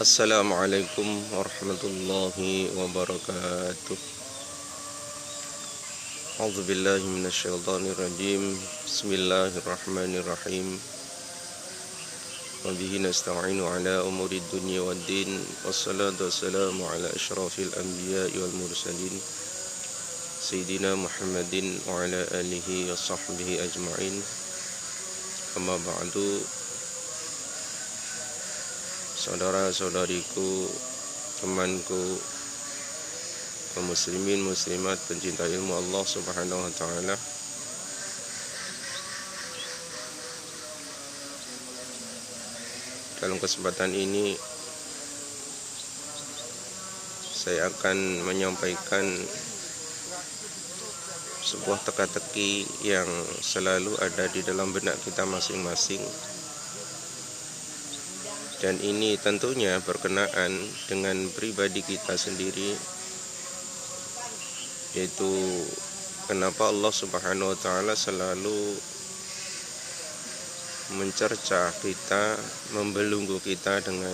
Assalamualaikum warahmatullahi wabarakatuh. A'udzubillahi minasyaitonirrajim. Bismillahirrahmanirrahim. Wa bihi nasta'inu ala umuri dunya waddin. Wassalatu wassalamu ala asyrafil anbiya'i wal mursalin Sayyidina Muhammadin wa ala alihi wa sahbihi ajma'in. Amma ba'du. Saudara-saudariku, temanku, kaum muslimin muslimat pencinta ilmu Allah Subhanahu wa taala. Dalam kesempatan ini saya akan menyampaikan sebuah teka-teki yang selalu ada di dalam benak kita masing-masing. Dan ini tentunya berkenaan dengan pribadi kita sendiri, yaitu kenapa Allah Subhanahu wa taala selalu mencerca kita, membelenggu kita dengan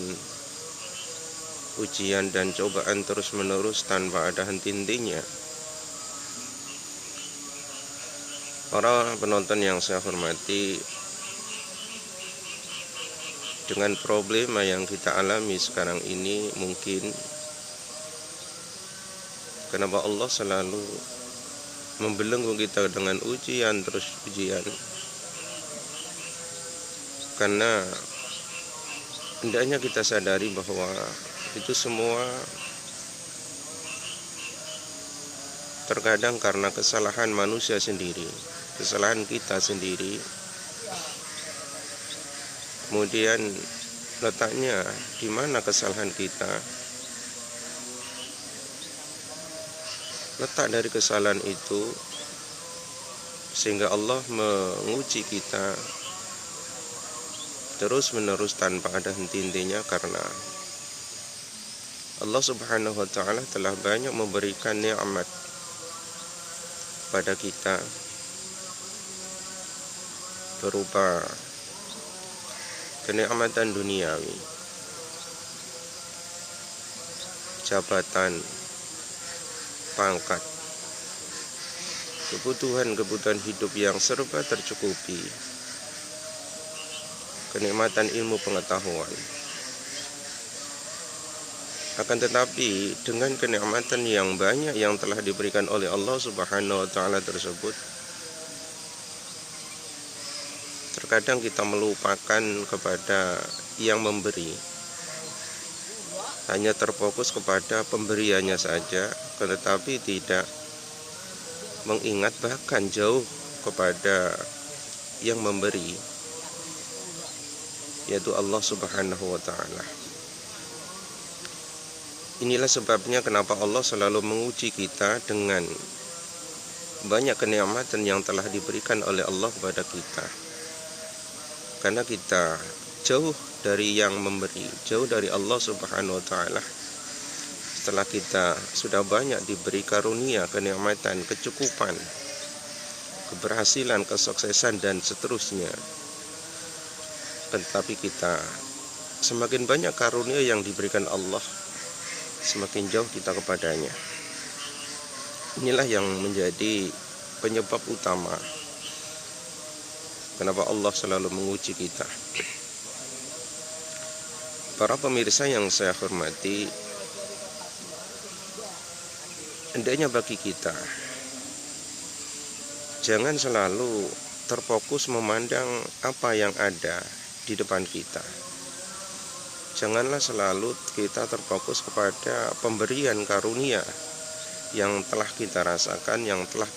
ujian dan cobaan terus-menerus tanpa ada henti-hentinya. Para penonton yang saya hormati, dengan problema yang kita alami sekarang ini, mungkin kenapa Allah selalu membelenggu kita dengan ujian terus ujian, karena hendaknya kita sadari bahwa itu semua terkadang karena kesalahan manusia sendiri, kesalahan kita sendiri. Kemudian letaknya di mana kesalahan kita? Letak dari kesalahan itu sehingga Allah menguji kita terus-menerus tanpa ada henti-hentinya, karena Allah Subhanahu wa taala telah banyak memberikan nikmat pada kita berupa kenikmatan duniawi, jabatan, pangkat, kebutuhan hidup yang serba tercukupi, kenikmatan ilmu pengetahuan. Akan tetapi dengan kenikmatan yang banyak yang telah diberikan oleh Allah Subhanahu wa taala tersebut, terkadang kita melupakan kepada yang memberi, hanya terfokus kepada pemberiannya saja, tetapi tidak mengingat bahkan jauh kepada yang memberi, yaitu Allah Subhanahu wa taala. Inilah sebabnya kenapa Allah selalu menguji kita dengan banyak kenikmatan yang telah diberikan oleh Allah kepada kita. Karena kita jauh dari yang memberi, jauh dari Allah Subhanahu wa taala. Setelah kita sudah banyak diberi karunia, kenikmatan, kecukupan, keberhasilan, kesuksesan dan seterusnya, tetapi kita semakin banyak karunia yang diberikan Allah, semakin jauh kita kepadanya. Inilah yang menjadi penyebab utama kenapa Allah selalu menguji kita. Para pemirsa yang saya hormati, hendaknya bagi kita jangan selalu terfokus memandang apa yang ada di depan kita. Janganlah selalu kita terfokus kepada pemberian karunia yang telah kita rasakan, yang telah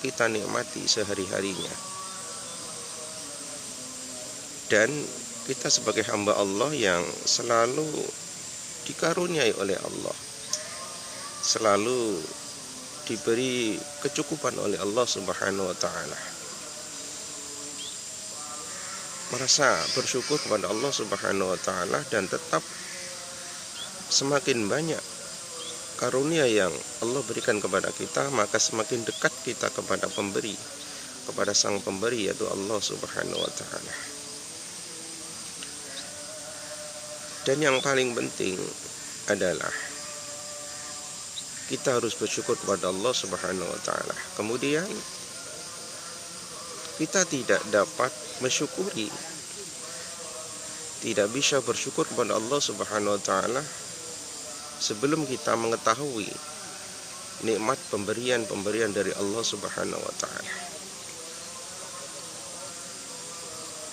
kita nikmati sehari-harinya. Dan kita sebagai hamba Allah yang selalu dikaruniai oleh Allah, selalu diberi kecukupan oleh Allah Subhanahu wa taala, merasa bersyukur kepada Allah Subhanahu wa taala, dan tetap semakin banyak karunia yang Allah berikan kepada kita, maka semakin dekat kita kepada pemberi, kepada sang pemberi, yaitu Allah Subhanahu wa taala. Dan yang paling penting adalah kita harus bersyukur kepada Allah Subhanahu wa taala. Kemudian kita tidak dapat mensyukuri, tidak bisa bersyukur kepada Allah Subhanahu wa taala sebelum kita mengetahui nikmat pemberian dari Allah Subhanahu wa taala.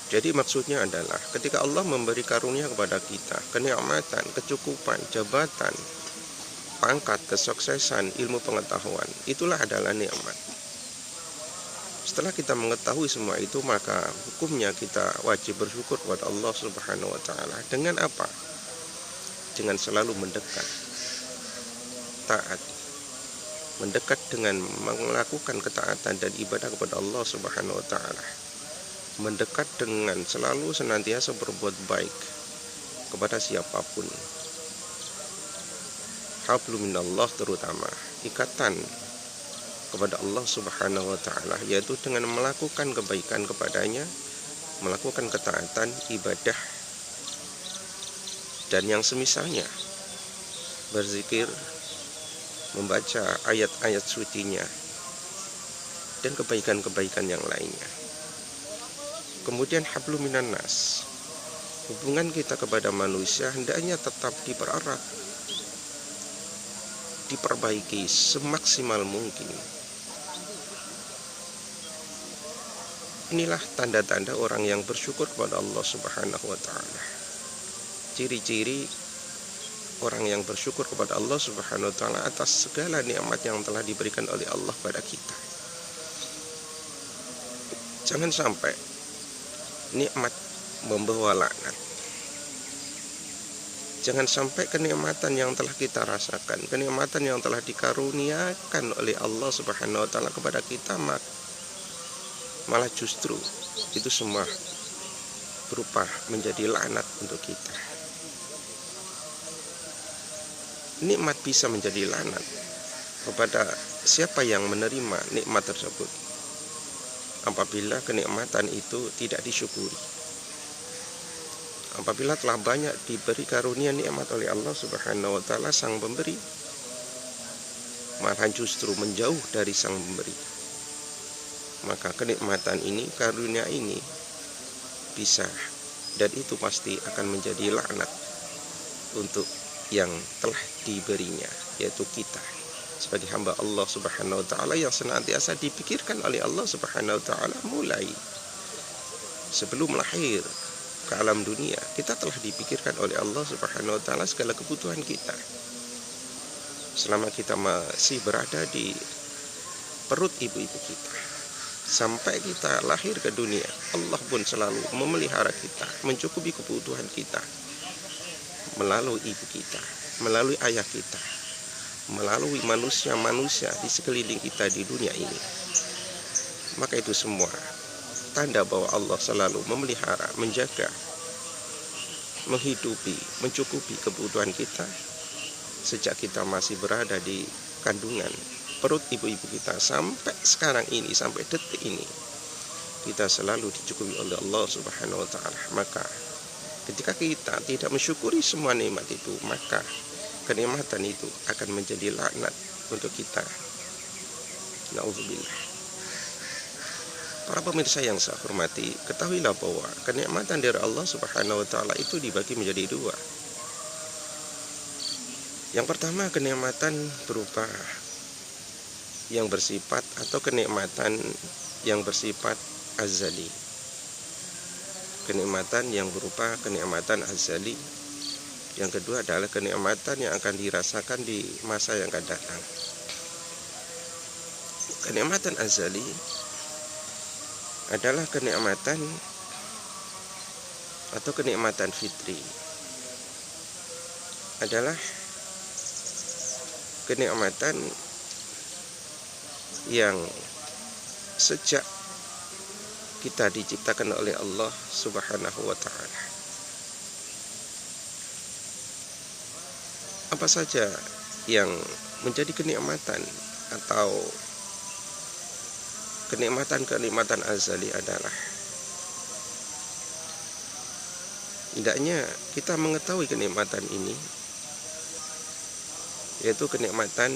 Jadi maksudnya adalah ketika Allah memberi karunia kepada kita, kenikmatan, kecukupan, jabatan, pangkat, kesuksesan, ilmu pengetahuan, itulah adalah nikmat. Setelah kita mengetahui semua itu, maka hukumnya kita wajib bersyukur kepada Allah Subhanahu wa taala. Dengan apa? Dengan selalu mendekat, taat, mendekat dengan melakukan ketaatan dan ibadah kepada Allah Subhanahu wa taala. Mendekat dengan selalu senantiasa berbuat baik kepada siapapun. Hablum minallah, terutama ikatan kepada Allah Subhanahu wa taala, yaitu dengan melakukan kebaikan kepadanya, melakukan ketaatan, ibadah dan yang semisalnya, berzikir, membaca ayat-ayat sucinya dan kebaikan-kebaikan yang lainnya. Kemudian hablum minan nas, hubungan kita kepada manusia hendaknya tetap dipererat, diperbaiki semaksimal mungkin. Inilah tanda-tanda orang yang bersyukur kepada Allah Subhanahu wa taala. Ciri-ciri orang yang bersyukur kepada Allah Subhanahu wa taala atas segala nikmat yang telah diberikan oleh Allah pada kita. Jangan sampai nikmat membawa laknat. Jangan sampai kenikmatan yang telah kita rasakan, kenikmatan yang telah dikaruniakan oleh Allah Subhanahu wa taala kepada kita, malah justru itu semua berupa menjadi laknat untuk kita. Nikmat bisa menjadi laknat kepada siapa yang menerima nikmat tersebut apabila kenikmatan itu tidak disyukuri. Apabila telah banyak diberi karunia nikmat oleh Allah Subhanahu wa taala sang pemberi, malah justru menjauh dari sang pemberi, maka kenikmatan ini, karunia ini bisa, dan itu pasti akan menjadi laknat untuk yang telah diberinya, yaitu kita sebagai hamba Allah Subhanahu wa taala yang senantiasa dipikirkan oleh Allah Subhanahu wa taala mulai sebelum lahir ke alam dunia. Kita telah dipikirkan oleh Allah Subhanahu wa taala segala kebutuhan kita. Selama kita masih berada di perut ibu-ibu kita, sampai kita lahir ke dunia, Allah pun selalu memelihara kita, mencukupi kebutuhan kita melalui ibu kita, melalui ayah kita, melalui manusia-manusia di sekeliling kita di dunia ini. Maka itu semua tanda bahwa Allah selalu memelihara, menjaga, menghidupi, mencukupi kebutuhan kita sejak kita masih berada di kandungan perut ibu-ibu kita sampai sekarang ini, sampai detik ini, kita selalu dicukupi oleh Allah Subhanahu wa taala. Maka ketika kita tidak mensyukuri semua nikmat itu, maka kenikmatan itu akan menjadi laknat untuk kita. Nauzubillah. Para pemirsa yang saya hormati, ketahuilah bahwa kenikmatan dari Allah Subhanahu wa taala itu dibagi menjadi dua. Yang pertama, kenikmatan berupa yang bersifat atau kenikmatan yang bersifat azali. Kenikmatan yang berupa kenikmatan azali. Yang kedua adalah kenikmatan yang akan dirasakan di masa yang akan datang. Kenikmatan azali adalah kenikmatan atau kenikmatan fitri. Adalah kenikmatan yang sejak kita diciptakan oleh Allah Subhanahu wa taala. Apa saja yang menjadi kenikmatan atau kenikmatan-kenikmatan azali adalah hendaknya kita mengetahui kenikmatan ini, yaitu kenikmatan